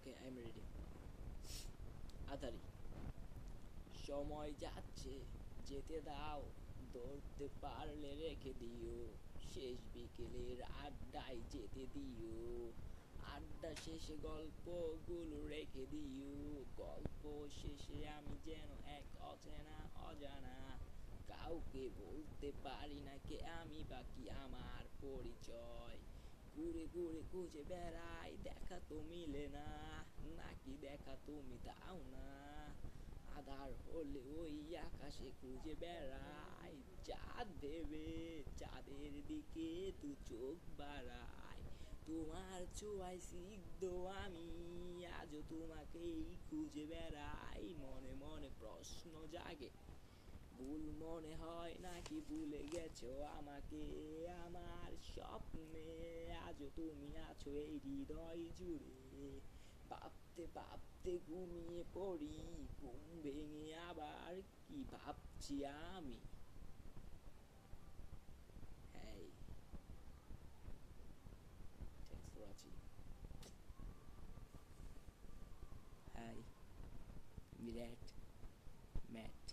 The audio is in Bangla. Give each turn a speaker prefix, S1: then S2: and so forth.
S1: Okay, I am ready. আতারি, সময় যাচ্ছে, যেতে দাও, ধরতে পারলে রেখে দিও, শেষ বিকেলের আড্ডায় যেতে দিও, আড্ডা শেষে গল্পগুলো রেখে দিও, গল্প শেষে আমি যেন এক অচেনা অজানা, কাউকে বলতে পারি না কে আমি বা কি আমার পরিচয়, ঘুরে ঘুরে খুঁজে বেড়াই, দেখা তো মিলে না, নাকি দেখা তুমি দাও না, আধার হলে ওই আকাশে খুঁজে বেড়াই, চাঁদ ভেবে চাঁদের দিকে দু চোখ বাড়াই, তোমার ছোঁয়ায় সিদ্ধ আমি, আজও তোমাকেই খুঁজে বেড়াই, মনে মনে প্রশ্ন জাগে, ভুল মনে হয় নাকি ভুলে গেছো আমাকে, আমার স্বপ্নে আজও তুমি আছো এই হৃদয় জুড়ে, ভাবতে ভাবতে ঘুমিয়ে পড়ি, ঘুম ভেঙে আবার কি ভাবছি আমি। Hey, thanks for watching. Hi, Virat, Matt.